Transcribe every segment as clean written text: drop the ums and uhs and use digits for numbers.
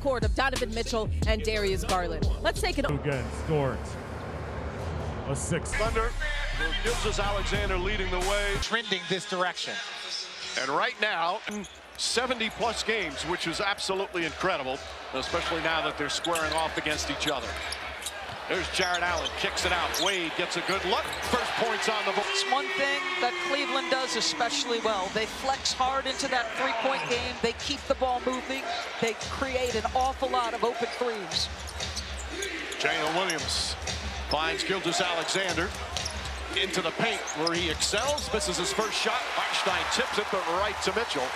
Court of Donovan Mitchell and Darius Garland. Let's take it again. Dort. A six. Thunder gives us Alexander leading the way. Trending this direction. And right now, 70-plus games, which is absolutely incredible, especially now that they're squaring off against each other. There's Jared Allen, kicks it out. Wade gets a good look. First points on the board. It's one thing that Cleveland does especially well. They flex hard into that three-point game. They keep the ball moving. They create an awful lot of open threes. Jalen Williams finds Gilgeous-Alexander into the paint where he excels. Misses his first shot. Hartenstein tips it, but right to Mitchell.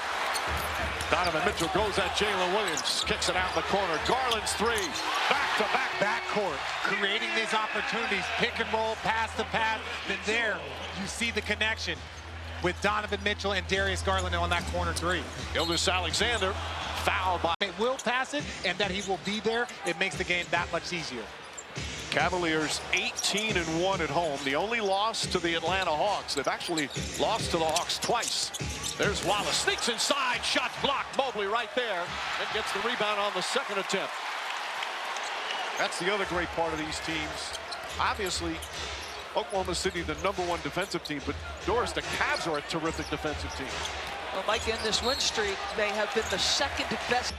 Donovan Mitchell goes at Jalen Williams, kicks it out in the corner. Garland's three, back-to-back. Backcourt, creating these opportunities, pick and roll, pass to pass. Then there, you see the connection with Donovan Mitchell and Darius Garland on that corner three. Gilgeous-Alexander fouled by. It will pass it, and that he will be there. It makes the game that much easier. Cavaliers 18-1 at home. The only loss to the Atlanta Hawks. They've actually lost to the Hawks twice. There's Wallace, sneaks inside, shot blocked. Mobley right there, and gets the rebound on the second attempt. That's the other great part of these teams. Obviously, Oklahoma City, the #1 defensive team, but Doris, the Cavs are a terrific defensive team. Well, Mike, in this win streak, they have been the second best.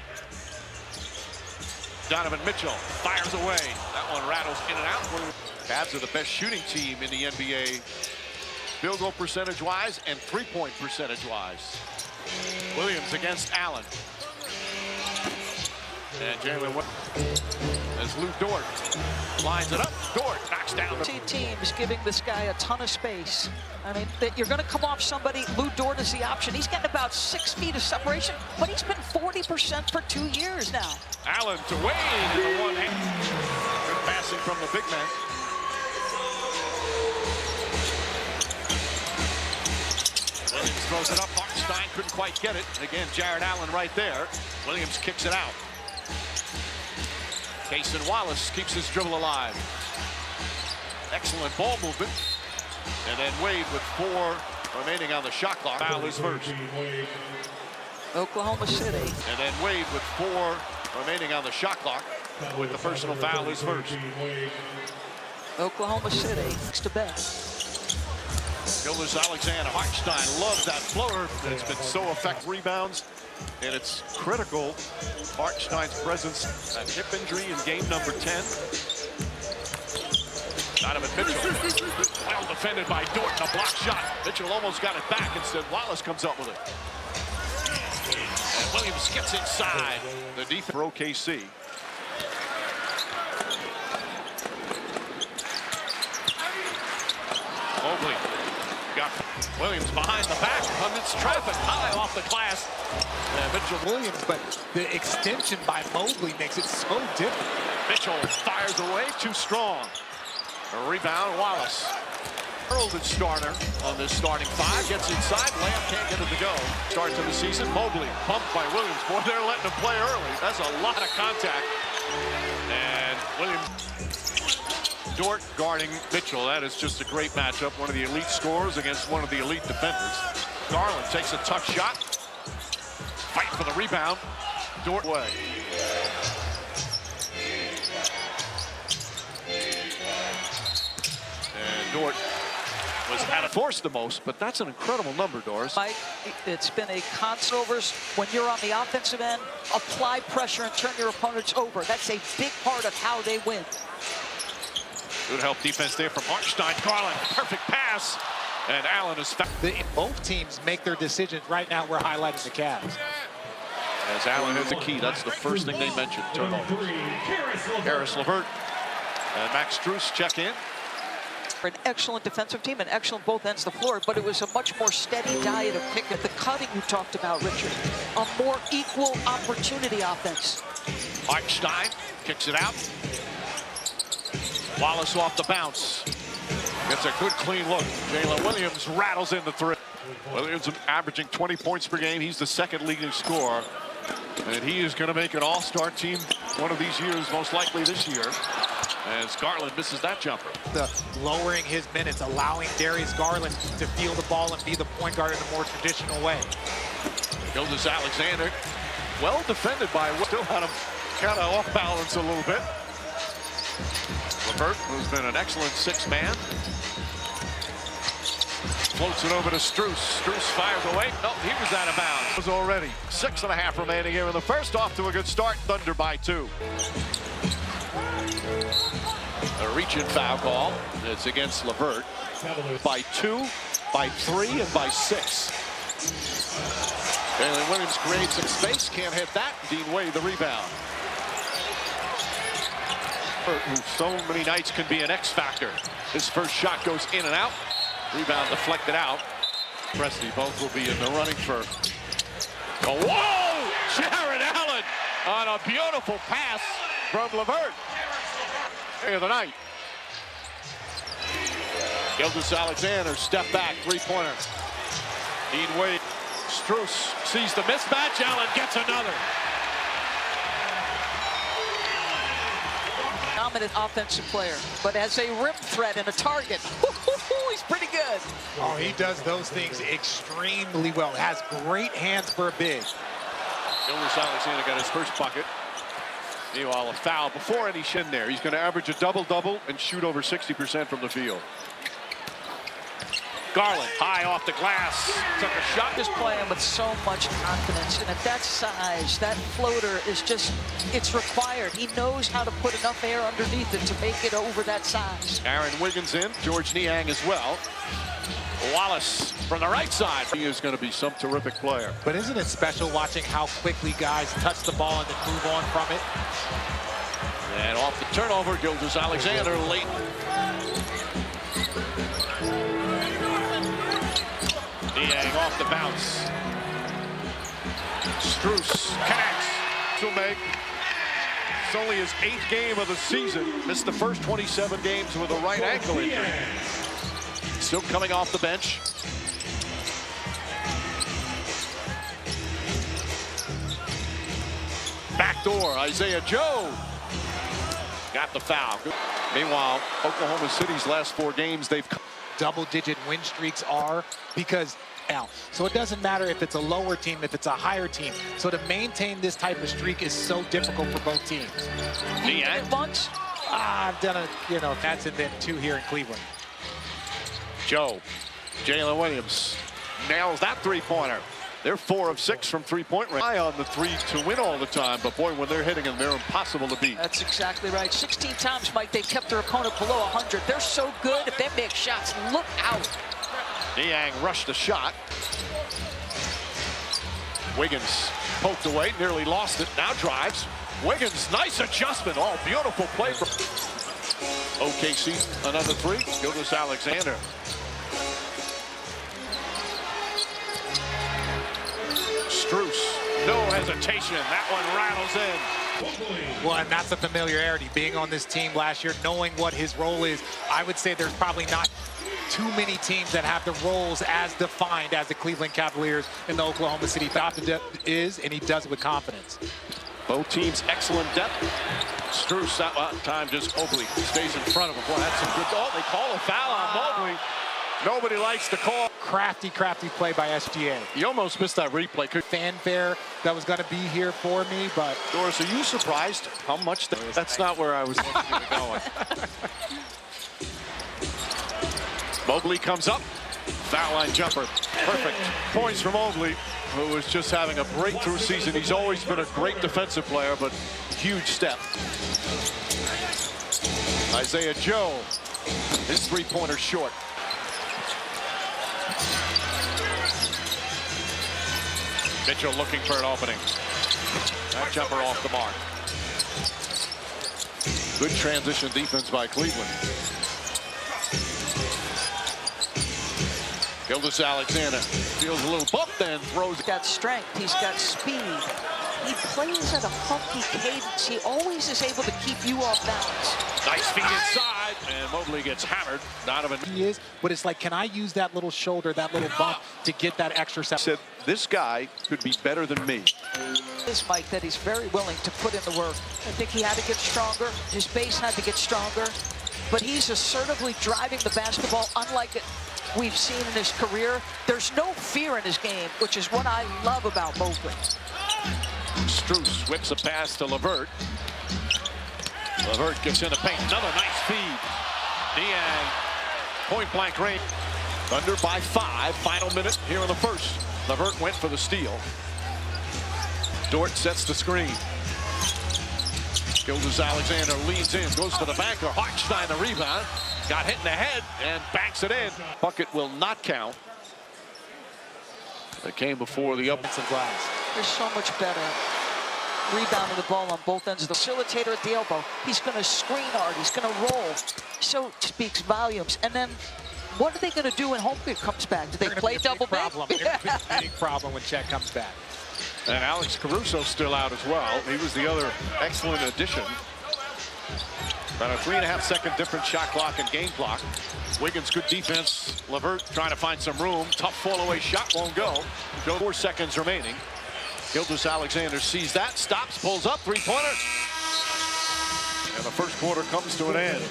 Donovan Mitchell fires away. That one rattles in and out. Cavs are the best shooting team in the NBA, field goal percentage-wise and three-point percentage-wise. Williams against Allen. And Jalen as Lou Dort lines it up. Dort knocks down the Teams giving this guy a ton of space. I mean, that you're going to come off somebody. Lou Dort is the option. He's getting about 6 feet of separation, but he's been 40% for 2 years now. Allen to Wade in the one hand. Good passing from the big man. Williams throws it up. Hartenstein couldn't quite get it. Again, Jared Allen right there. Williams kicks it out. Cason Wallace keeps his dribble alive. Excellent ball movement. And then Wade with 4 remaining on the shot clock. Foul is first. Oklahoma City. And then Wade with 4 remaining on the shot clock. With the personal foul is first. Oklahoma City next to bed. Gilgeous-Alexander, Hartenstein loves that floater. It's been so effective. Rebounds, and it's critical. Hartenstein's presence, that hip injury in game number 10. Donovan Mitchell, well defended by Dort, a block shot. Mitchell almost got it back. Instead, Wallace comes up with it. And Williams gets inside. The defense for OKC. Mobley got Williams behind the back, amidst traffic, high off the glass. And Mitchell Williams, but the extension by Mobley makes it so different. Mitchell fires away, too strong. A rebound, Wallace. Earled at starter on this starting 5, gets inside, Lamb can't get it to go. Start to the season, Mobley bumped by Williams. Boy, they're letting him play early. That's a lot of contact. And Williams. Dort guarding Mitchell. That is just a great matchup. One of the elite scorers against one of the elite defenders. Garland takes a tough shot. Fight for the rebound. Dort way. And Dort was out of force the most, but that's an incredible number, Doris. Mike, it's been a constant overs. When you're on the offensive end, apply pressure and turn your opponents over. That's a big part of how they win. Good help defense there from Hartenstein. Garland, perfect pass. And Allen is fouled. Both teams make their decisions. Right now, we're highlighting the Cavs. As Allen is the key, that's the first thing they mentioned. Turnovers. Harris LeVert and Max Strus check in. An excellent defensive team, and excellent both ends of the floor, but it was a much more steady diet of pick at the cutting you talked about, Richard. A more equal opportunity offense. Hartenstein kicks it out. Wallace off the bounce. Gets a good clean look. Jalen Williams rattles in the 3. Williams averaging 20 points per game. He's the second leading scorer. And he is going to make an all-star team one of these years, most likely this year. As Garland misses that jumper. Lowering his minutes, allowing Darius Garland to feel the ball and be the point guard in a more traditional way. Gilgeous-Alexander, well defended by still had him kind of off balance a little bit. LeVert, who's been an excellent six-man. Floats it over to Strus. Strus fires away. No, he was out of bounds. It was already 6.5 remaining here in the first. Off to a good start. Thunder by 2. A reach-in foul call. It's against LeVert. By 2, by 3, and by 6. Jalen Williams creates some space. Can't hit that. Dean Wade the rebound. Who so many nights can be an X factor. His first shot goes in and out. Rebound deflected out. Presley both will be in the running for. Oh, whoa! Jared Allen on a beautiful pass from LeVert. Day of the night. Gilgeous-Alexander step back, three-pointer. Dean Wade. Strus sees the mismatch. Allen gets another. Dominant offensive player, but as a rim threat and a target, he's pretty good. Oh, he does those things extremely well. Has great hands for a big. Gilgeous-Alexander got his first bucket. Meanwhile, a foul before any shin there. He's going to average a double-double and shoot over 60% from the field. Garland, high off the glass, took a shot. Just playing with so much confidence, and at that size, that floater is just, it's required. He knows how to put enough air underneath it to make it over that size. Aaron Wiggins in, George Niang as well. Wallace from the right side. He is going to be some terrific player. But isn't it special watching how quickly guys touch the ball and then move on from it? And off the turnover, Gilgeous-Alexander late. Niang off the bounce. Strus connects. To make. It's only his 8th game of the season. Missed the first 27 games with a right ankle injury. Still coming off the bench. Backdoor, Isaiah Joe. Got the foul. Meanwhile, Oklahoma City's last 4 games, they've double-digit win streaks are because now, so it doesn't matter if it's a lower team, if it's a higher team. So to maintain this type of streak is so difficult for both teams. Niang. Once? I've done it, you know, that's and then 2 here in Cleveland. Joe, Jalen Williams nails that three-pointer. They're 4 of 6 from three-point range. High on the three to win all the time, but boy, when they're hitting them, they're impossible to beat. That's exactly right. 16 times, Mike, they've kept their opponent below 100. They're so good if they make shots. Look out. Niang rushed the shot. Wiggins poked away, nearly lost it. Now drives. Wiggins, nice adjustment. Oh, beautiful play from OKC. Another 3. Gilgeous-Alexander. Strus, no hesitation. That one rattles in. Well, and that's a familiarity. Being on this team last year, knowing what his role is, I would say there's probably not too many teams that have the roles as defined as the Cleveland Cavaliers and the Oklahoma City Thunder is, and he does it with confidence. Both teams excellent depth. Strus that time just Mobley stays in front of him. Boy, that's some good. Oh, they call a foul on Mobley. Nobody likes to call. Crafty play by SGA. You almost missed that replay. Fanfare that was going to be here for me, but Doris, are you surprised how much? That's not where I was thinking you were going. Mobley comes up. Foul line jumper. Perfect. Points for Mobley, who is just having a breakthrough season. He's always been a great defensive player, but huge step. Isaiah Joe. His three-pointer short. Mitchell looking for an opening. That jumper off the mark. Good transition defense by Cleveland. Gilgeous-Alexander feels a little bump, then throws. He's got strength. He's got speed. He plays at a funky cadence. He always is able to keep you off balance. Nice feet inside, and Mobley gets hammered. Donovan. He is, but it's like, can I use that little shoulder, that little bump to get that extra step? Said this guy could be better than me. This Mike that he's very willing to put in the work. I think he had to get stronger. His base had to get stronger, but he's assertively driving the basketball, unlike it we've seen in his career. There's no fear in his game, which is what I love about Mobley. Strus whips a pass to LeVert. LeVert gets in the paint. Another nice feed. Niang, point blank range. Thunder by 5. Final minute here in the first. LeVert went for the steal. Dort sets the screen. Gilgeous-Alexander leads in, goes to the banker. Hartenstein the rebound. Got hit in the head and banks it in. Bucket will not count. It came before the offensive glass. They're so much better rebounding the ball on both ends of the facilitator at the elbow. He's going to screen hard. He's going to roll. So it speaks volumes. And then what are they going to do when Holmgren comes back? Do they play double big? Big problem when Chet comes back. And Alex Caruso's still out as well. He was the other excellent addition. About a 3.5-second difference shot clock and game clock. Wiggins, good defense. LeVert trying to find some room. Tough fall-away shot, won't go. 4 seconds remaining. Gilgeous-Alexander sees that, stops, pulls up, three-pointer. And the first quarter comes to an end.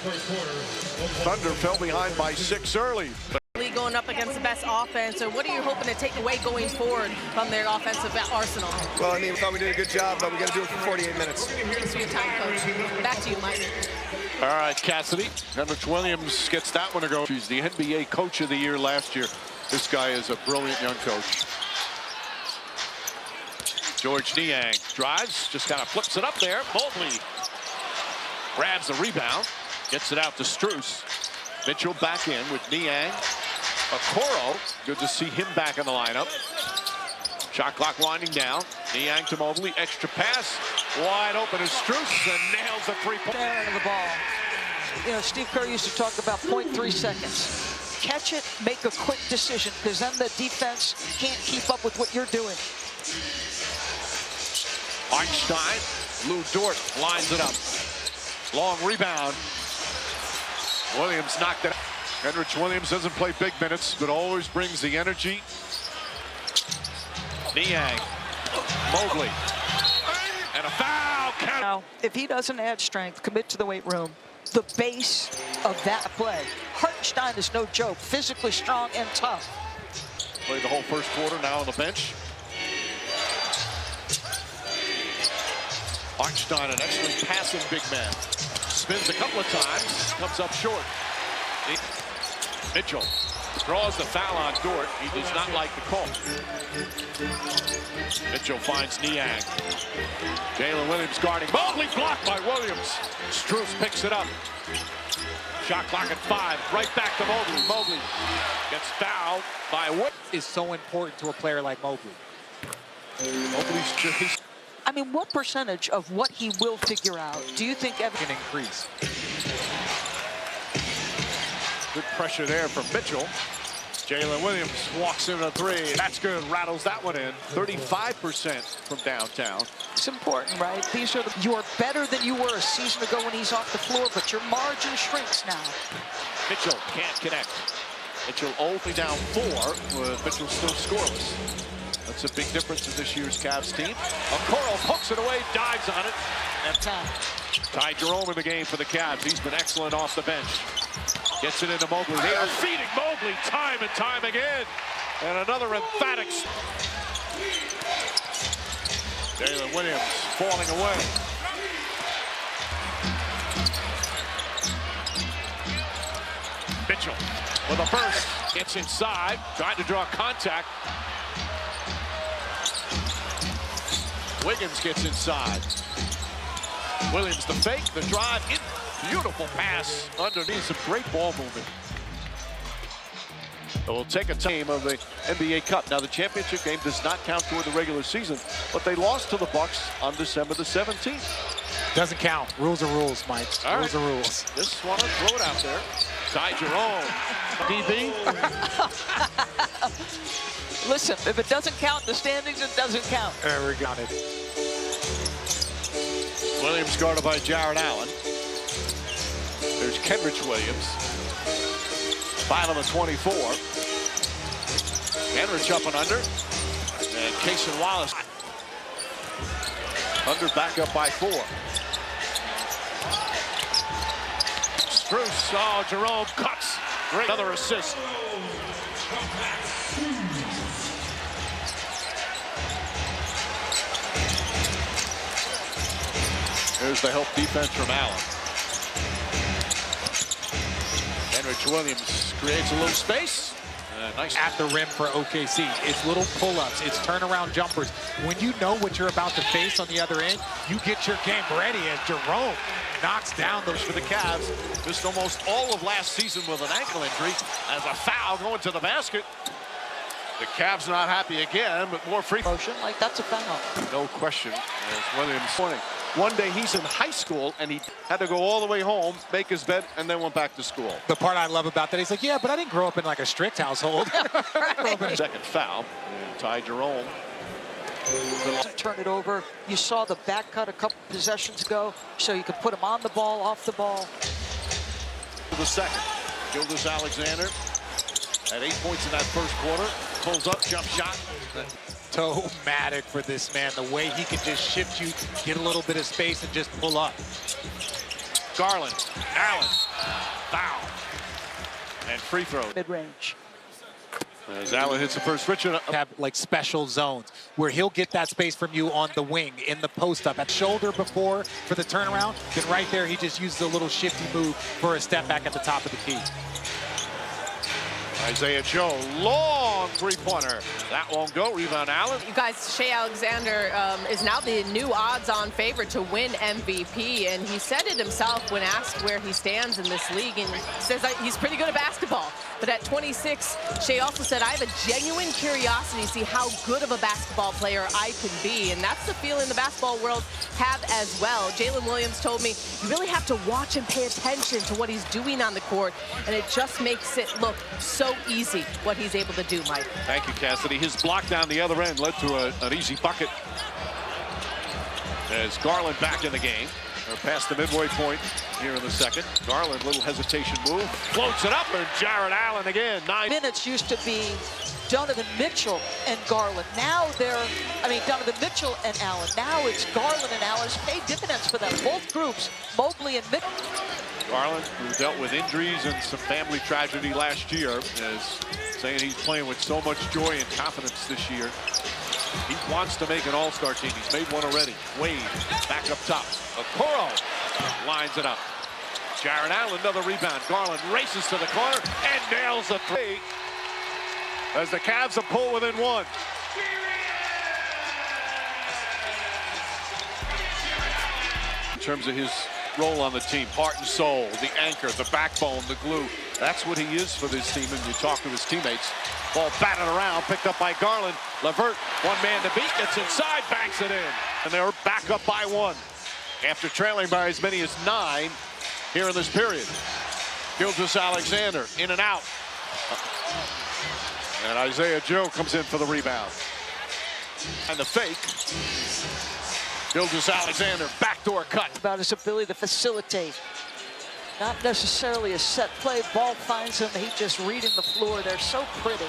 Thunder fell behind by 6 early. Going up against the best offense, or what are you hoping to take away going forward from their offensive arsenal? Well, I mean, we thought we did a good job, but we got to do it for 48 minutes. Thanks for your time, Coach. Back to you, Mike. All right, Cassidy. Henrich Williams gets that one to go. He's the NBA Coach of the Year last year. This guy is a brilliant young coach. George Niang drives, just kind of flips it up there. Mobley grabs the rebound, gets it out to Strus. Mitchell back in with Niang. Okoro, good to see him back in the lineup. Shot clock winding down. Niang to Mobley, extra pass. Wide open is Strus and nails the three-point. End of the ball. You know, Steve Kerr used to talk about 0.3 seconds. Catch it, make a quick decision, because then the defense can't keep up with what you're doing. Hartenstein, Lou Dort lines it up. Long rebound. Williams knocked it out. Henrich Williams doesn't play big minutes, but always brings the energy. Niang, Mobley, and a foul. Now, if he doesn't add strength, commit to the weight room, the base of that play. Hartenstein is no joke, physically strong and tough. Played the whole first quarter, now on the bench. Hartenstein, an excellent passing big man. Spins a couple of times, comes up short. Mitchell draws the foul on Dort. He does not like the call. Mitchell finds Niang. Jalen Williams guarding. Mobley blocked by Williams. Strus picks it up. Shot clock at 5. Right back to Mobley. Mobley gets fouled by Wood. Is so important to a player like Mobley. Mobley's just... I mean, what percentage of what he will figure out do you think Evan Can increase? Good pressure there from Mitchell. Jalen Williams walks in a 3. That's good. Rattles that one in. 35% from downtown. It's important, right? These are you are better than you were a season ago when he's off the floor, but your margin shrinks now. Mitchell can't connect. Mitchell only down 4, with Mitchell still scoreless. That's a big difference in this year's Cavs team. Okoro hooks it away, dives on it, and Ty Jerome in the game for the Cavs. He's been excellent off the bench. Gets it into Mobley. They are feeding Mobley time and time again. And another emphatic. Jalen Williams falling away. Mitchell with a burst. Gets inside, trying to draw contact. Wiggins gets inside. Williams the fake, the drive, beautiful pass underneath, some great ball movement. So we'll take a game of the NBA Cup. Now the championship game does not count toward the regular season, but they lost to the Bucks on December the 17th. Doesn't count. Rules are rules, Mike. All rules right. are rules. Just want to throw it out there. Ty Jerome, DB. Listen, if it doesn't count in the standings, it doesn't count. There we got it. Williams guarded by Jared Allen. There's Kenrich Williams. 5 on the 24. Kenrich up and under. And Cason Wallace. Under back up by 4. Strus, oh, Jerome cuts. Great. Another assist. There's the help defense from Allen. Henrich Williams creates a little space. Nice At the rim for OKC. It's little pull-ups, it's turnaround jumpers. When you know what you're about to face on the other end, you get your game ready as Jerome knocks down those for the Cavs. Missed almost all of last season with an ankle injury as a foul going to the basket. The Cavs not happy again, but more free Motion, like that's a foul. No question, as Williams pointing. One day he's in high school and he had to go all the way home, make his bed, and then went back to school. The part I love about that, he's like, yeah, but I didn't grow up in like a strict household. Second foul, and Ty Jerome. Turn it over. You saw the back cut a couple possessions ago, so you could put him on the ball, off the ball. To the second, Gildas Alexander at 8 points in that first quarter. Pulls up, jump shot. Tomatic for this man, the way he can just shift you, get a little bit of space, and just pull up. Garland, Allen, foul, and free throw. Mid-range. As Allen hits the first. Richard Have like special zones where he'll get that space from you on the wing, in the post up, at shoulder before for the turnaround. Then right there, he just uses a little shifty move for a step back at the top of the key. Isaiah Joe, long three-pointer. That won't go. Rebound Allen. You guys, Shai Alexander is now the new odds-on favorite to win MVP, and he said it himself when asked where he stands in this league, and he says that he's pretty good at basketball. But at 26, Shai also said, I have a genuine curiosity to see how good of a basketball player I can be, and that's the feeling the basketball world have as well. Jalen Williams told me, you really have to watch and pay attention to what he's doing on the court, and it just makes it look so easy what he's able to do, Mike. Thank you, Cassidy. His block down the other end led to an easy bucket. As Garland back in the game. Or past the midway point here in the second. Garland, little hesitation move. Floats it up, and Jarrett Allen again. 9 minutes used to be Donovan Mitchell and Garland. Now Donovan Mitchell and Allen. Now it's Garland and Allen. It's paid dividends for them. Both groups, Mobley and Mitchell. Garland, who dealt with injuries and some family tragedy last year, is saying he's playing with so much joy and confidence this year. He wants to make an all-star team. He's made one already. Wade back up top. Okoro lines it up. Jarrett Allen, another rebound. Garland races to the corner and nails a three as the Cavs have pulled within one. In terms of his role on the team, heart and soul, the anchor, the backbone, the glue. That's what he is for this team, and you talk to his teammates. Ball batted around, picked up by Garland. Levert, one man to beat, gets inside, banks it in. And they're back up by one after trailing by as many as 9 here in this period. Gildas Alexander in and out. And Isaiah Joe comes in for the rebound. And the fake. Gildas Alexander, backdoor cut. About his ability to facilitate. Not necessarily a set play. Ball finds him. He just reading the floor. They're so pretty.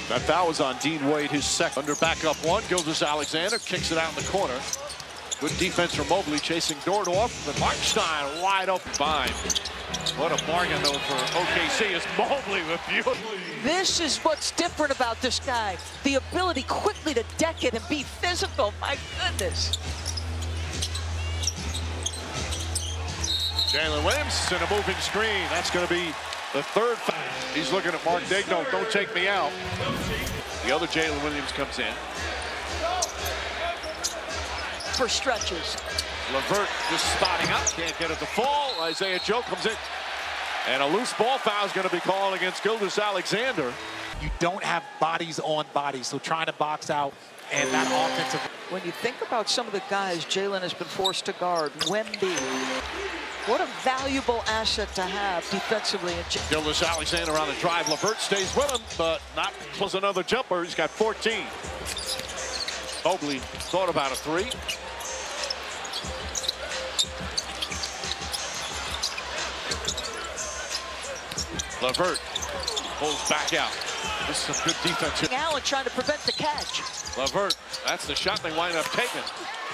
That foul was on Dean Wade, his second. Under backup one, Gildas Alexander kicks it out in the corner. Good defense from Mobley, chasing Dordorf. The Markstein wide open. Fine. What a bargain, though, for OKC is Mobley with beauty. This is what's different about this guy. The ability quickly to deck it and be physical. My goodness. Jalen Williams in a moving screen. That's going to be the third foul. He's looking at Mark Daigneault. Don't take me out. The other Jalen Williams comes in. For stretches. Levert just spotting up. Can't get it to fall. Isaiah Joe comes in. And a loose ball foul is going to be called against Gildas Alexander. You don't have bodies on bodies, so trying to box out and that offensive. When you think about some of the guys Jalen has been forced to guard, Wemby, what a valuable asset to have defensively. Gildas Alexander on the drive. Levert stays with him, but not plus another jumper. He's got 14. Mobley thought about a three. Levert pulls back out. This is some good defense here. Allen trying to prevent the catch. Levert, that's the shot they wind up taking.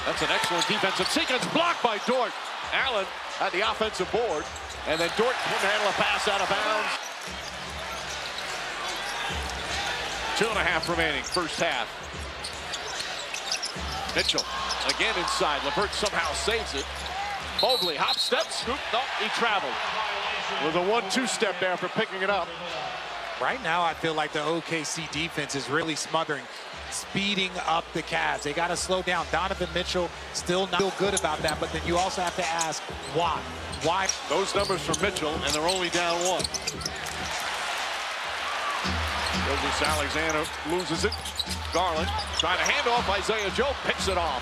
That's an excellent defensive sequence. Blocked by Dort. Allen had the offensive board, and then Dort couldn't handle a pass out of bounds. 2.5 remaining, first half. Mitchell Again inside. LeVert somehow saves it. Mobley, hop step, scoop. No, he traveled. With a 1-2 step there for picking it up. Right now, I feel like the OKC defense is really smothering, speeding up the Cavs. They got to slow down. Donovan Mitchell still not feel good about that, but then you also have to ask why. Why? Those numbers for Mitchell, and they're only down 1. Gilgeous-Alexander loses it. Garland trying to hand off. Isaiah Joe picks it off.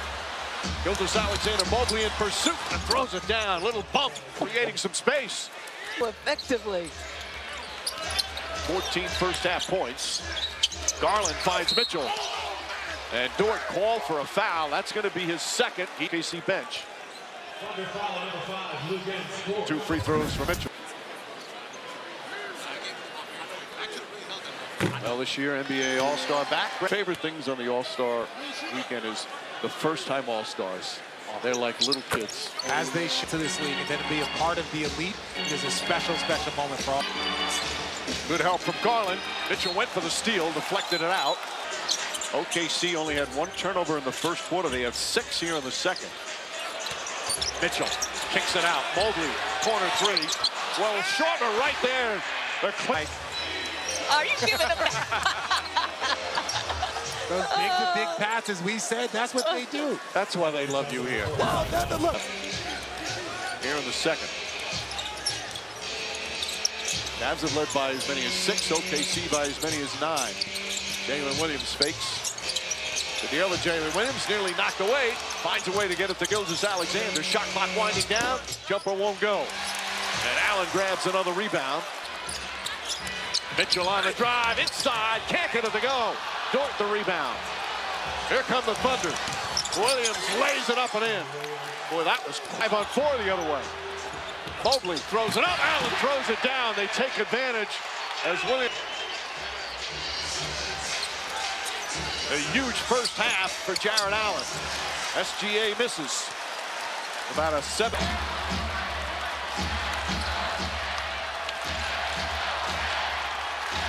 Gilgeous-Alexander, Mobley in pursuit and throws it down. Little bump, creating some space. Effectively. 14 first half points. Garland finds Mitchell. And Dort called for a foul. That's going to be his second OKC bench. 2 free throws for Mitchell. Well, this year, NBA All-Star back. Favorite things on the All-Star weekend is the first-time All-Stars. They're like little kids. As they shift to this league and then be a part of the elite, it is a special, special moment for all. Good help from Garland. Mitchell went for the steal, deflected it out. OKC only had 1 turnover in the first quarter. They have 6 here in the second. Mitchell kicks it out. Mobley, corner 3. Well, shorter right there. They're Are you giving him Those big passes, we said, that's what they do. That's why they love you here. Here in the second. Cavs have led by as many as 6, OKC by as many as 9. Jalen Williams fakes. The deal to Jalen Williams, nearly knocked away. Finds a way to get it to Gilgeous-Alexander. Shot clock winding down. Jumper won't go. And Allen grabs another rebound. Mitchell on the drive, inside, can't get it to go. Dort the rebound. Here come the Thunder. Williams lays it up and in. Boy, that was 5 on 4 the other way. Mobley throws it up, Allen throws it down. They take advantage as Williams. A huge first half for Jared Allen. SGA misses. About a 7.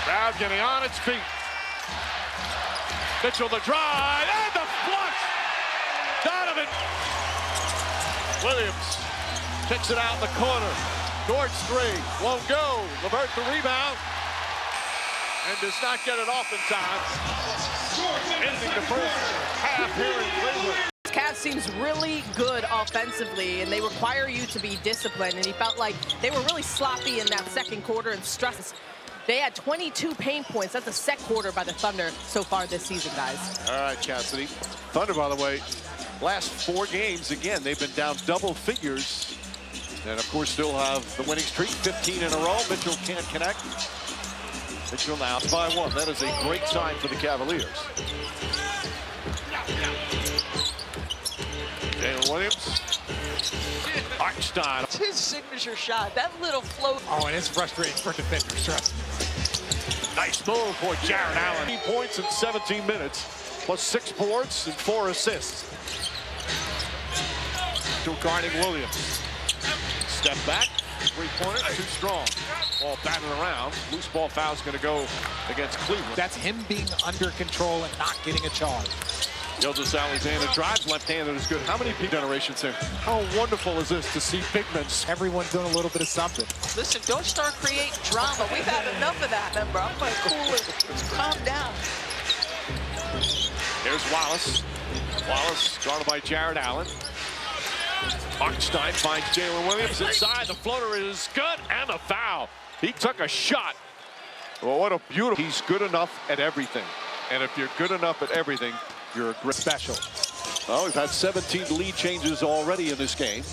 Crowd getting on its feet. Mitchell the drive and the flush. Donovan. Williams kicks it out in the corner. Dort's 3 won't go. LeVert the rebound and does not get it off in time. Ending the first half here in Cleveland. Cavs seems really good offensively, and they require you to be disciplined. And he felt like they were really sloppy in that second quarter and stressed. They had 22 pain points. That's the second quarter by the Thunder so far this season, guys. All right, Cassidy. Thunder, by the way, last 4 games, again, they've been down double figures. And, of course, still have the winning streak, 15 in a row. Mitchell can't connect. Mitchell now by 1. That is a great sign for the Cavaliers. Jalen Williams. Hartenstein. It's his signature shot. That little float. Oh, and it's frustrating for defenders, trust me. Nice move for Jared Allen. 8 points in 17 minutes, plus 6 boards and 4 assists. Still guarding Williams. Step back, 3-pointer, too strong. Ball batted around. Loose ball foul's going to go against Cleveland. That's him being under control and not getting a charge. Gilgeous-Alexander drives left-handed is good. How many generations here? How wonderful is this to see big men? Everyone's doing a little bit of something. Listen, don't start creating drama. We've had enough of that, remember? I'm going to cool it. Let's calm down. There's Wallace. Wallace guarded by Jared Allen. Hartenstein finds Jalen Williams inside. The floater is good, and a foul. He took a shot. Well, what a beautiful. He's good enough at everything. And if you're good enough at everything, you're a great special. Well, we've had 17 lead changes already in this game.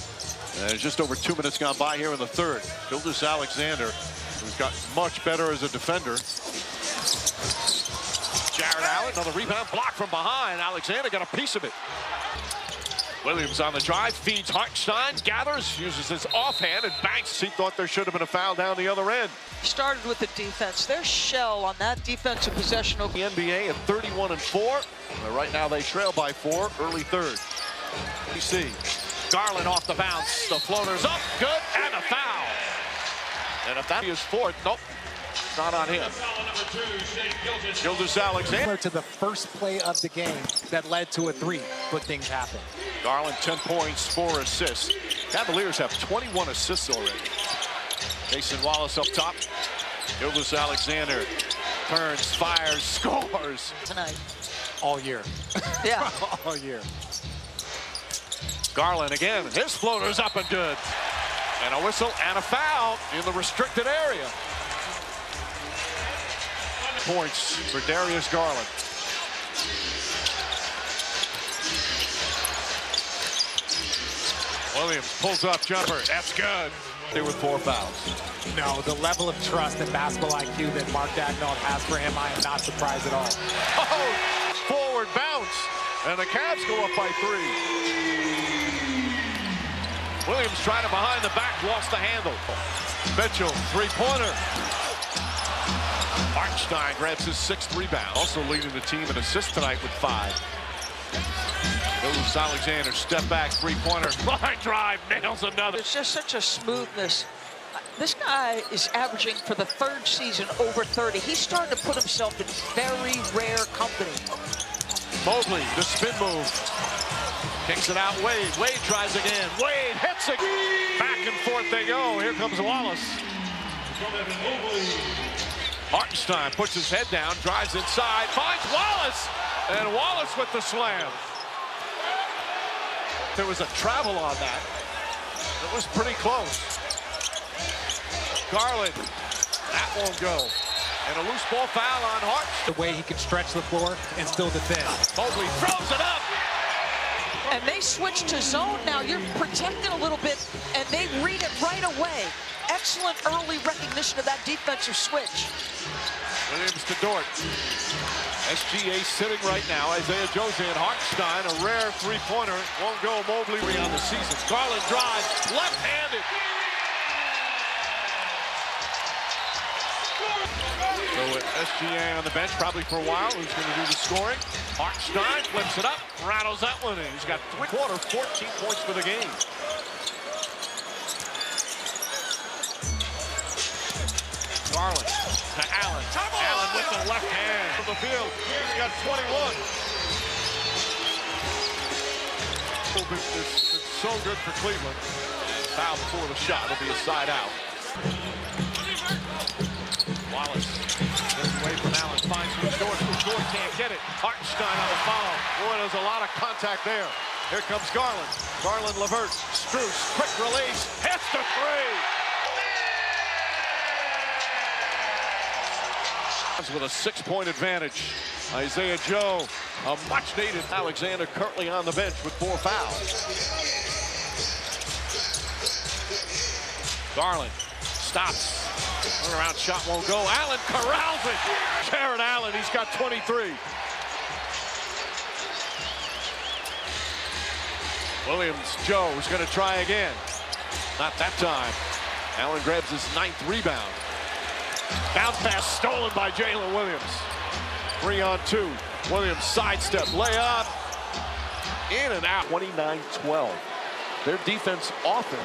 And just over 2 minutes gone by here in the third. Gilgeous-Alexander, who's got much better as a defender. Jared Allen, another rebound, blocked from behind. Alexander got a piece of it. Williams on the drive, feeds Hartenstein, gathers, uses his offhand, and banks. He thought there should have been a foul down the other end. Started with the defense. Their shell on that defensive possession. The NBA at 31-4. Right now they trail by 4, early third. You see Garland off the bounce. The floater's up, good, and a foul. And if that is 4th, nope, not on him. Gilgeous-Alexander. To the first play of the game that led to a 3, but things happen. Garland, 10 points, 4 assists. Cavaliers have 21 assists already. Mason Wallace up top. Gilgeous Alexander turns, fires, scores. Tonight. All year. Yeah. All year. Garland again, his floater's up and good. And a whistle and a foul in the restricted area. Points for Darius Garland. Williams pulls up jumper, that's good. They with 4 fouls. No, the level of trust and basketball IQ that Mark Daigneault has for him, I am not surprised at all. Oh, forward bounce, and the Cavs go up by 3. Williams trying to behind the back, lost the handle. Mitchell, three-pointer. Hartenstein grabs his 6th rebound, also leading the team in assists tonight with 5. Gilgeous Alexander, step back, three-pointer, line drive, nails another. There's just such a smoothness. This guy is averaging for the 3rd season over 30. He's starting to put himself in very rare company. Mobley, the spin move. Kicks it out, Wade. Wade tries again. Wade hits it. Back and forth they go. Here comes Wallace. Hartenstein puts his head down, drives inside, finds Wallace, and Wallace with the slam. There was a travel on that. It was pretty close. Garland, that won't go. And a loose ball foul on Hart. The way he can stretch the floor and still defend. Mobley throws it up. And they switch to zone now. You're protected a little bit, and they read it right away. Excellent early recognition of that defensive switch. Williams to Dort. SGA sitting right now. Isaiah Jose and Hartenstein, a rare three-pointer. Won't go. Mobley on the season. Garland drives, left-handed. So with SGA on the bench probably for a while, who's going to do the scoring. Hartenstein flips it up, rattles that one in. He's got 3/4, 14 points for the game. Garland to Allen. Allen with the left hand from the field. He's got 21. It's so good for Cleveland. Foul before the shot. It'll be a side out. Wallace gets away from Allen, finds Dort. Dort can't get it. Hartenstein on the foul. Boy, there's a lot of contact there. Here comes Garland. Garland, Levert, Strus, quick release, hits the 3. With a 6-point advantage. Isaiah Joe, a much-needed Alexander currently on the bench with 4 fouls. Garland stops. Turnaround shot won't go. Allen corrals it. Jared Allen, he's got 23. Williams, Joe is going to try again. Not that time. Allen grabs his 9th rebound. Bounce pass stolen by Jalen Williams. 3-on-2. Williams sidestep, layup. In and out. 29-12. Their defense often.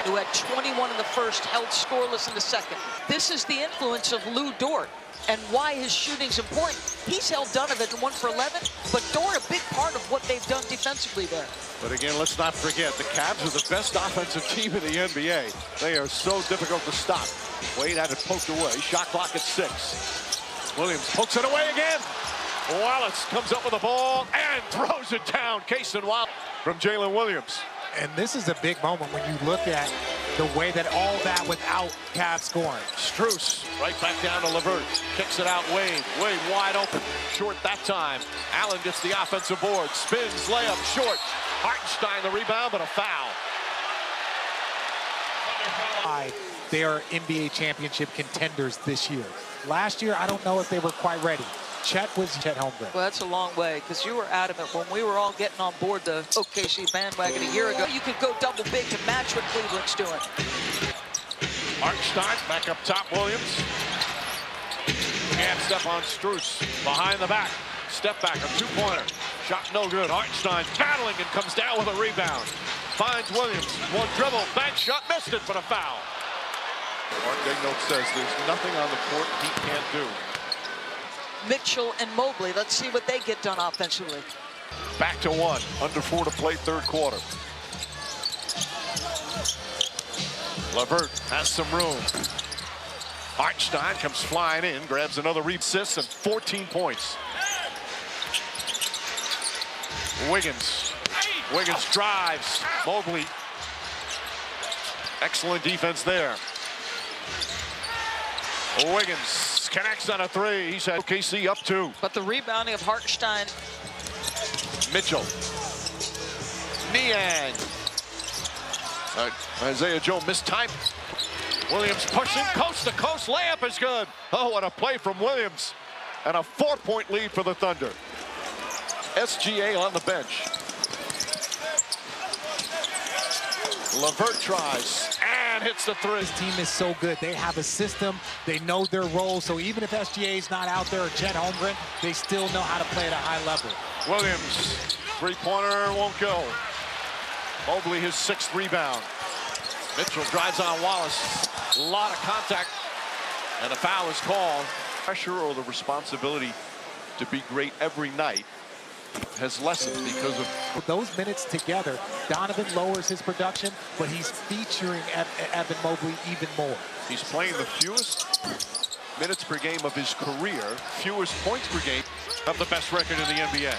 Who had 21 in the first, held scoreless in the second. This is the influence of Lou Dort and why his shooting's important. He's held Donovan 1 for 11, but Dort a big part of what they've done defensively there. But again, let's not forget, the Cavs are the best offensive team in the NBA. They are so difficult to stop. Wade had it poked away. Shot clock at 6. Williams pokes it away again. Wallace comes up with the ball and throws it down. Cason Wallace from Jalen Williams. And this is a big moment when you look at the way that all that without Cavs scoring. Strus right back down to Levert. Kicks it out, Wade. Wade wide open. Short that time. Allen gets the offensive board. Spins, layup, short. Hartenstein the rebound, but a foul. They are NBA championship contenders this year. Last year, I don't know if they were quite ready. Chet Holmgren. Well, that's a long way, because you were adamant when we were all getting on board the OKC bandwagon a year ago. You could go double big to match what Cleveland's doing. Hartenstein back up top, Williams. Can't step on Strus. Behind the back. Step back, a 2-pointer. Shot no good. Hartenstein battling and comes down with a rebound. Finds Williams. One dribble, bank shot, missed it, but a foul. Mark Daigneault says there's nothing on the court he can't do. Mitchell and Mobley, let's see what they get done offensively. Back to 1. Under 4 to play third quarter. LeVert has some room. Hartenstein comes flying in, grabs another assist and 14 points. Wiggins drives. Mobley. Excellent defense there. Wiggins connects on a 3. He's had OKC up 2. But the rebounding of Hartenstein. Mitchell. Niang. Isaiah Joe missed time. Williams pushing coast to coast. Layup is good. Oh, what a play from Williams. And a 4-point lead for the Thunder. SGA on the bench. LeVert tries and hits the 3. This team is so good. They have a system. They know their role. So even if SGA is not out there or Chet Holmgren, they still know how to play at a high level. Williams, three-pointer won't go. Mobley his 6th rebound. Mitchell drives on Wallace. A lot of contact, and a foul is called. Pressure or the responsibility to be great every night has lessened because of With those minutes together, Donovan lowers his production, but he's featuring Evan Mobley even more. He's playing the fewest minutes per game of his career, fewest points per game, of the best record in the NBA.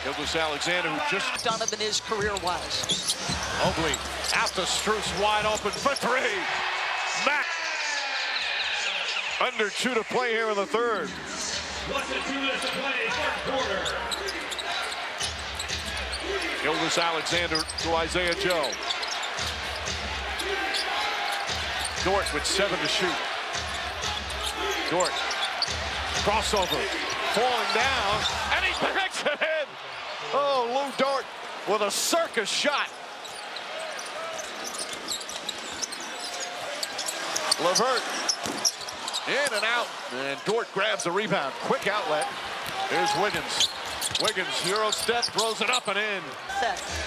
Gilgeous-Alexander, who just... Donovan is career-wise. Mobley out to Strus, wide open for 3. Mack. Under 2 to play here in the third. Gilgeous-Alexander to Isaiah Joe. Dort with 7 to shoot. Dort, crossover, falling down, and he picks it in. Oh, Lou Dort with a circus shot. LeVert in and out, and Dort grabs the rebound. Quick outlet. Here's Wiggins. Wiggins, Euro step, throws it up and in.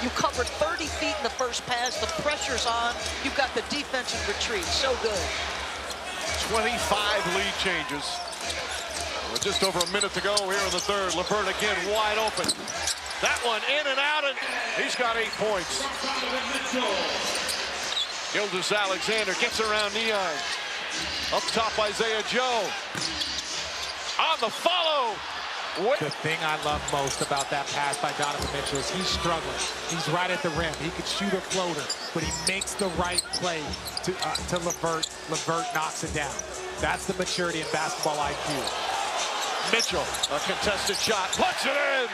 You covered 30 feet in the first pass. The pressure's on. You've got the defensive retreat. So good. 25 lead changes. With just over a minute to go here in the third. LeVert again wide open. That one in and out, and he's got 8 points. Gilgeous-Alexander gets around Niang. Up top, Isaiah Joe. On the follow. The thing I love most about that pass by Donovan Mitchell is he's struggling. He's right at the rim. He could shoot a floater, but he makes the right play to LeVert. LeVert knocks it down. That's the maturity in basketball IQ. Mitchell, a contested shot, puts it in.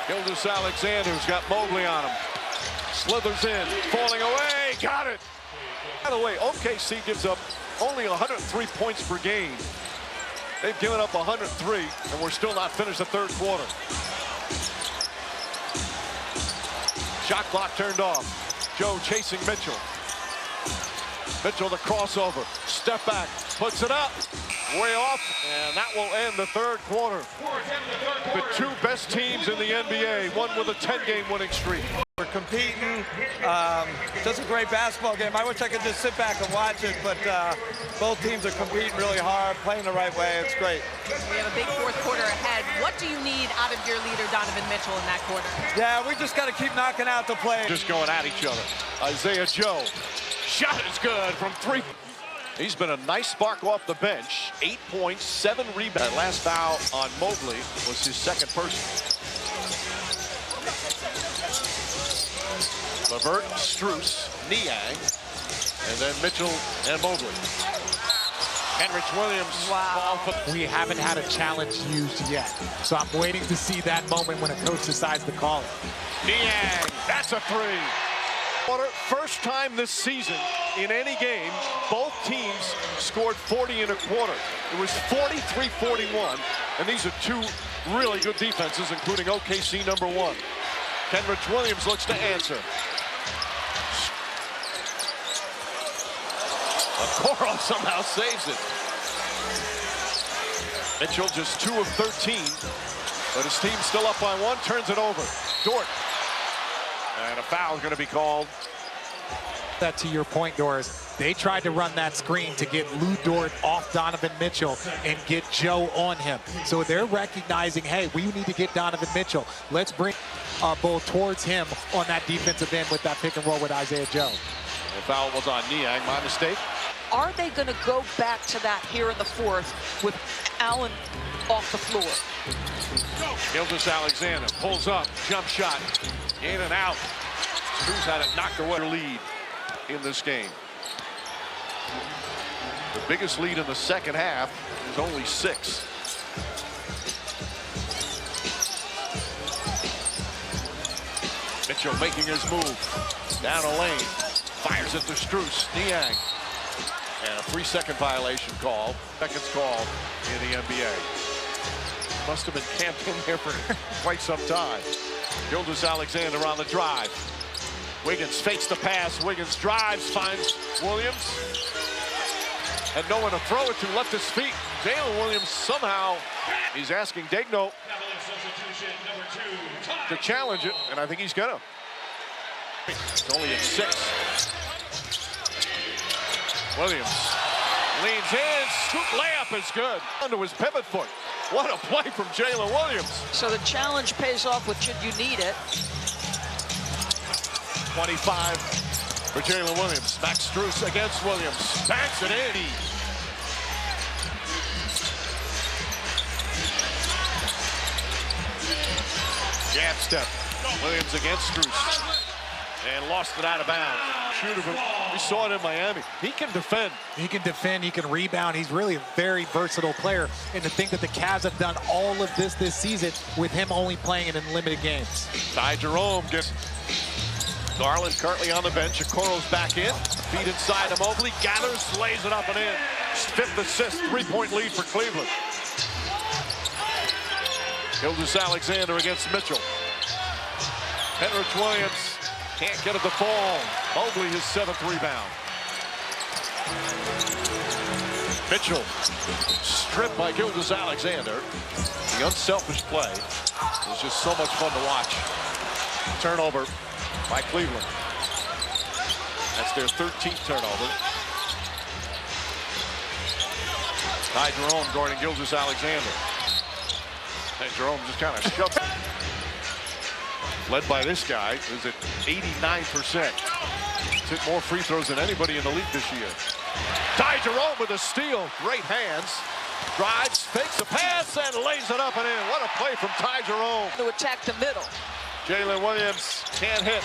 Gilgeous-Alexander's got Mobley on him. Slithers in, falling away, got it. By the way, OKC gives up only 103 points per game. They've given up 103, and we're still not finished the third quarter. Shot clock turned off. Joe chasing Mitchell. Mitchell the crossover, step back, puts it up, way off, and that will end the third quarter. The 2 best teams in the NBA, one with a 10-game winning streak. We're competing. Just a great basketball game. I wish I could just sit back and watch it, but both teams are competing really hard, playing the right way. It's great. We have a big fourth quarter ahead. What do you need out of your leader, Donovan Mitchell, in that quarter? Yeah, we just got to keep knocking out the play. Just going at each other. Isaiah Joe. Shot is good from 3. He's been a nice spark off the bench. 8 points, 7 rebounds. That last foul on Mobley was his 2nd personal. LeVert, Strus, Niang, and then Mitchell and Mobley. Henrich Williams. Wow. We haven't had a challenge used yet, so I'm waiting to see that moment when a coach decides to call it. Niang, that's a 3. First time this season in any game, both teams scored 40 in a quarter. It was 43-41, and these are 2 really good defenses, including OKC number 1. Henrich Williams looks to answer. Okoro somehow saves it. Mitchell just 2 of 13, but his team's still up by 1, turns it over. Dort. And a foul is going to be called. That to your point, Doris, They tried to run that screen to get Lou Dort off Donovan Mitchell and get Joe on him. So they're recognizing, hey, we need to get Donovan Mitchell. Let's bring Bull towards him on that defensive end with that pick and roll with Isaiah Joe. The foul was on Niang, my mistake. Are they going to go back to that here in the fourth with Allen off the floor? Gilgeous-Alexander pulls up, jump shot, in and out. Strus had it knocked away. Lead in this game. The biggest lead in the second half is only 6. Mitchell making his move down a lane, fires it to Strus. Niang. And a 3-second violation call. Seconds call in the NBA. Must have been camped in there for quite some time. Gilgeous-Alexander on the drive. Wiggins fakes the pass. Wiggins drives, finds Williams. And no one to throw it to, left his feet. Jalen Williams somehow, he's asking Degno to challenge it, and I think he's gonna. It's only at 6. Williams leans in, scoop layup is good. Under his pivot foot. What a play from Jalen Williams. So the challenge pays off with should you need it. 25 for Jalen Williams. Max Strus against Williams. Banks it in. Jab step. Williams against Strus. And lost it out of bounds. Shooter, we saw it in Miami. He can defend. He can defend, he can rebound. He's really a very versatile player. And to think that the Cavs have done all of this season with him only playing in limited games. Ty Jerome gets Garland currently on the bench. Okoro's back in. Feed inside to Mobley. Gathers, lays it up and in. 5th assist, 3-point lead for Cleveland. Gilgeous-Alexander against Mitchell. Henrich Williams can't get it to fall. Mobley his 7th rebound. Mitchell stripped by Gilgeous-Alexander. The unselfish play was just so much fun to watch. Turnover by Cleveland. That's their 13th turnover. Ty Jerome guarding Gilgeous-Alexander. And Jerome just kind of shoved. Led by this guy, who's at 89%. He's hit more free throws than anybody in the league this year. Ty Jerome with a steal. Great hands. Drives, fakes a pass, and lays it up and in. What a play from Ty Jerome. To attack the middle. Jalen Williams can't hit.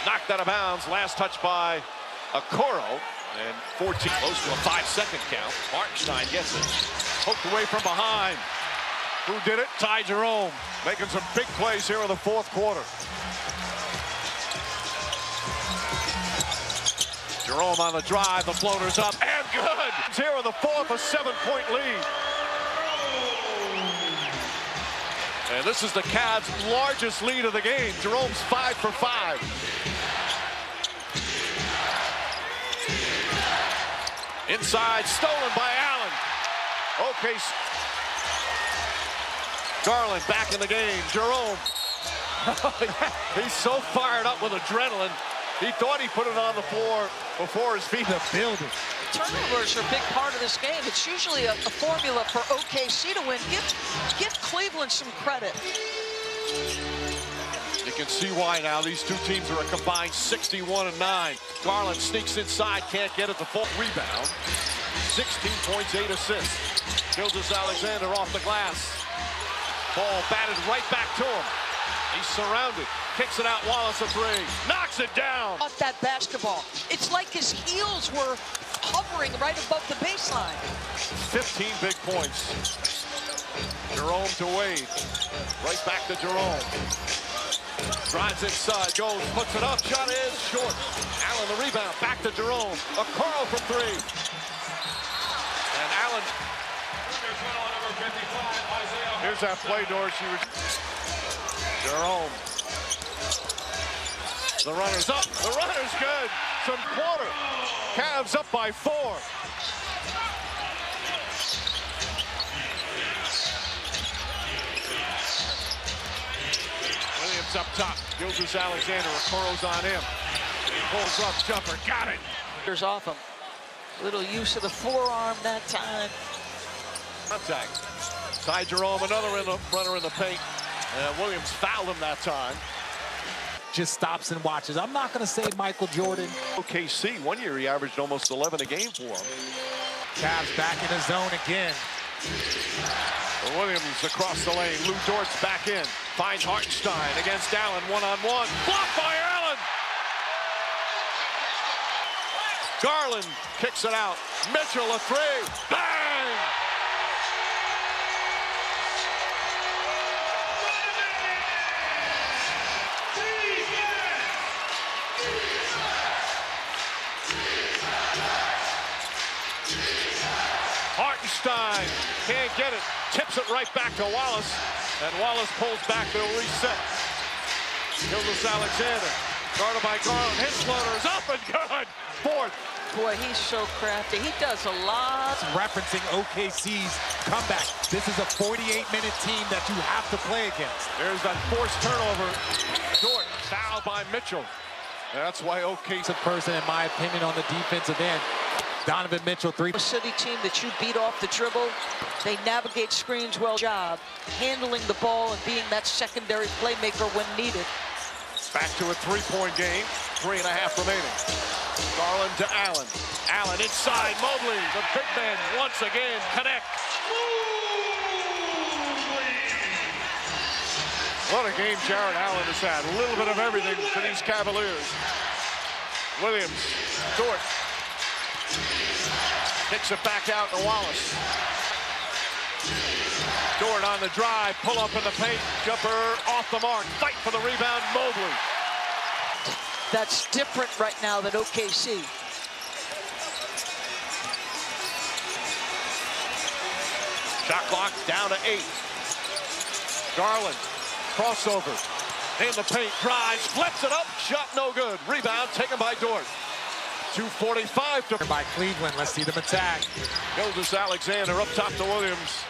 Knocked out of bounds. Last touch by Okoro. And 14, close to a 5-second count. Hartenstein gets it. Poked away from behind. Who did it? Ty Jerome. Making some big plays here in the 4th quarter. Jerome on the drive. The floater's up. And good. It's here in the 4th, a 7-point lead. And this is the Cavs' largest lead of the game. Jerome's 5 for 5. Inside, stolen by Allen. Okay. Garland back in the game. Jerome. He's so fired up with adrenaline. He thought he put it on the floor before his feet. The building. Turnovers are a big part of this game. It's usually a formula for OKC to win. Give Cleveland some credit. You can see why now. These two teams are a combined 61-9. Garland sneaks inside, can't get it. The full rebound. 16 points, 8 assists. Gilgeous-Alexander off the glass. Ball batted right back to him. He's surrounded. Kicks it out. Wallace a 3. Knocks it down. Off that basketball. It's like his heels were hovering right above the baseline. 15 big points. Jerome to Wade. Right back to Jerome. Drives inside, goes, puts it up. Shot is short. Allen the rebound. Back to Jerome. Okoro from 3. And Allen. Here's that play, Dorsey. Jerome. The runner's up. The runner's good. Some quarter. Cavs up by 4. Williams up top. Gilgeous-Alexander. Okoro's on him. Pulls up. Jumper. Got it. There's off him. Little use of the forearm that time. Contact. Ty Jerome, another runner in the paint. And Williams fouled him that time. Just stops and watches. I'm not going to say Michael Jordan. OKC, 1 year he averaged almost 11 a game for him. Cavs back in the zone again. Williams across the lane. Lou Dort's back in. Finds Hartenstein against Allen, one-on-one. Blocked by Allen. Garland kicks it out. Mitchell, a three. Bang! Hartenstein can't get it. Tips it right back to Wallace. And Wallace pulls back. They'll reset. Gildas Alexander. Guarded by Garland. His floater is up and good. Fourth. Boy, he's so crafty. He does a lot. Referencing OKC's comeback. This is a 48-minute team that you have to play against. There's that forced turnover. Dort fouled by Mitchell. That's why OKC. Person, in my opinion, on the defensive end. Donovan Mitchell, three. A city team that you beat off the dribble. They navigate screens well. Job handling the ball and being that secondary playmaker when needed. Back to a three-point game. 3.5 remaining. Garland to Allen. Allen inside. Mobley, the big man, once again connect. What a game Jared Allen has had. A little bit of everything for these Cavaliers. Williams, Dort. Kicks it back out to Wallace. Dort on the drive, pull up in the paint, jumper off the mark, fight for the rebound, Mobley. That's different right now than OKC. Shot clock down to 8. Garland, crossover, in the paint, drives, flips it up, shot no good. Rebound taken by Dort. 2:45 to by Cleveland. Let's see them attack. Gildas Alexander up top to Williams.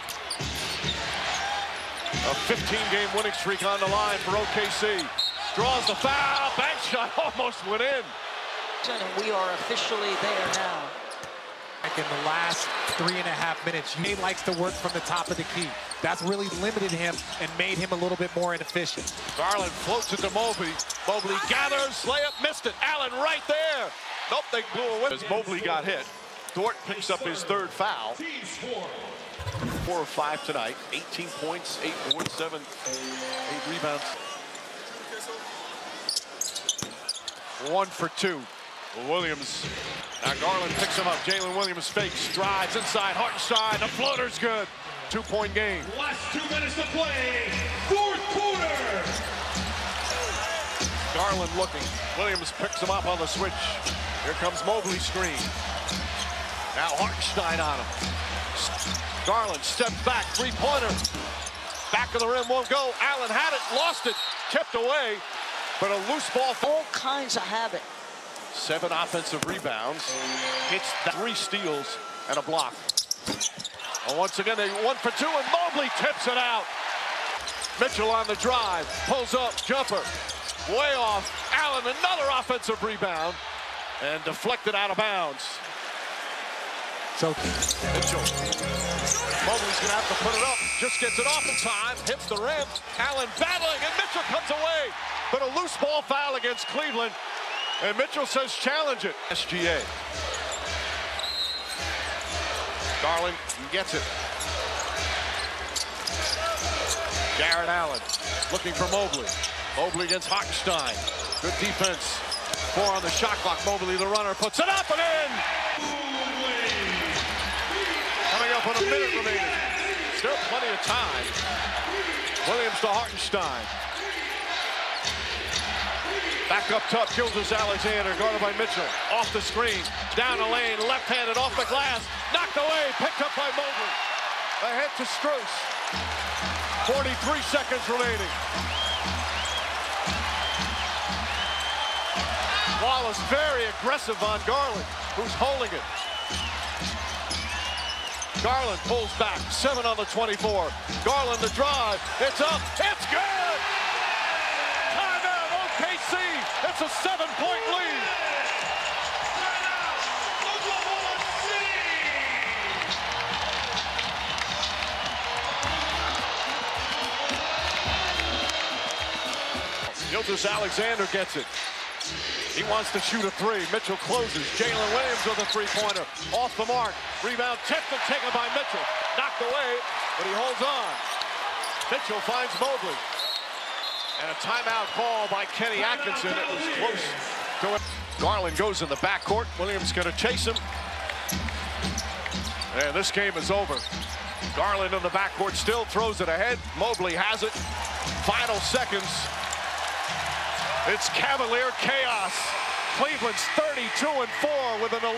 A 15-game winning streak on the line for OKC. Draws the foul. Bank shot almost went in. And we are officially there now. In the last 3.5 minutes, he likes to work from the top of the key. That's really limited him and made him a little bit more inefficient. Garland floats it to Mobley. Mobley gathers, layup, missed it. Allen right there. Nope, they blew away. As Mobley got hit, Dort picks up his third foul. 4 of 5 tonight. 18 points, 8 boards, 8 rebounds. 1 for 2. Williams. Now Garland picks him up. Jalen Williams fakes, drives inside. Hartenstein, the floater's good. 2-point game. Last 2 minutes to play. Fourth quarter. Garland looking. Williams picks him up on the switch. Here comes Mobley screen. Now Hartenstein on him. Garland steps back, three-pointer. Back of the rim won't go. Allen had it, lost it, tipped away, but a loose ball. All kinds of habit. 7 offensive rebounds. Hits 3 steals and a block. And once again, they 1 for 2, and Mobley tips it out. Mitchell on the drive, pulls up, jumper. Way off. Allen, another offensive rebound, and deflected out of bounds. So Mitchell. Mobley's gonna have to put it up. Just gets it off in time, hits the rim. Allen battling, and Mitchell comes away. But a loose ball foul against Cleveland. And Mitchell says challenge it. SGA. Garland gets it. Jared Allen looking for Mobley. Mobley against Hartenstein. Good defense. 4 on the shot clock. Mobley, the runner, puts it up and in. Coming up on a minute remaining. Still plenty of time. Williams to Hartenstein. Back up top, Gildas Alexander, guarded by Mitchell. Off the screen, down the lane, left-handed off the glass. Knocked away, picked up by Mobley. Ahead to Strus. 43 seconds remaining. Wallace very aggressive on Garland, who's holding it. Garland pulls back, 7 on the 24. Garland the drive, it's up, it's good! Timeout, OKC, it's a 7-point lead. Gilgeous-Alexander gets it. He wants to shoot a three. Mitchell closes. Jalen Williams with a three-pointer. Off the mark. Rebound tipped and taken by Mitchell. Knocked away, but he holds on. Mitchell finds Mobley. And a timeout call by Kenny Atkinson. It was close to it. Garland goes in the backcourt. Williams going to chase him. And this game is over. Garland in the backcourt still throws it ahead. Mobley has it. Final seconds. It's Cavalier chaos. Cleveland's 32-4 with an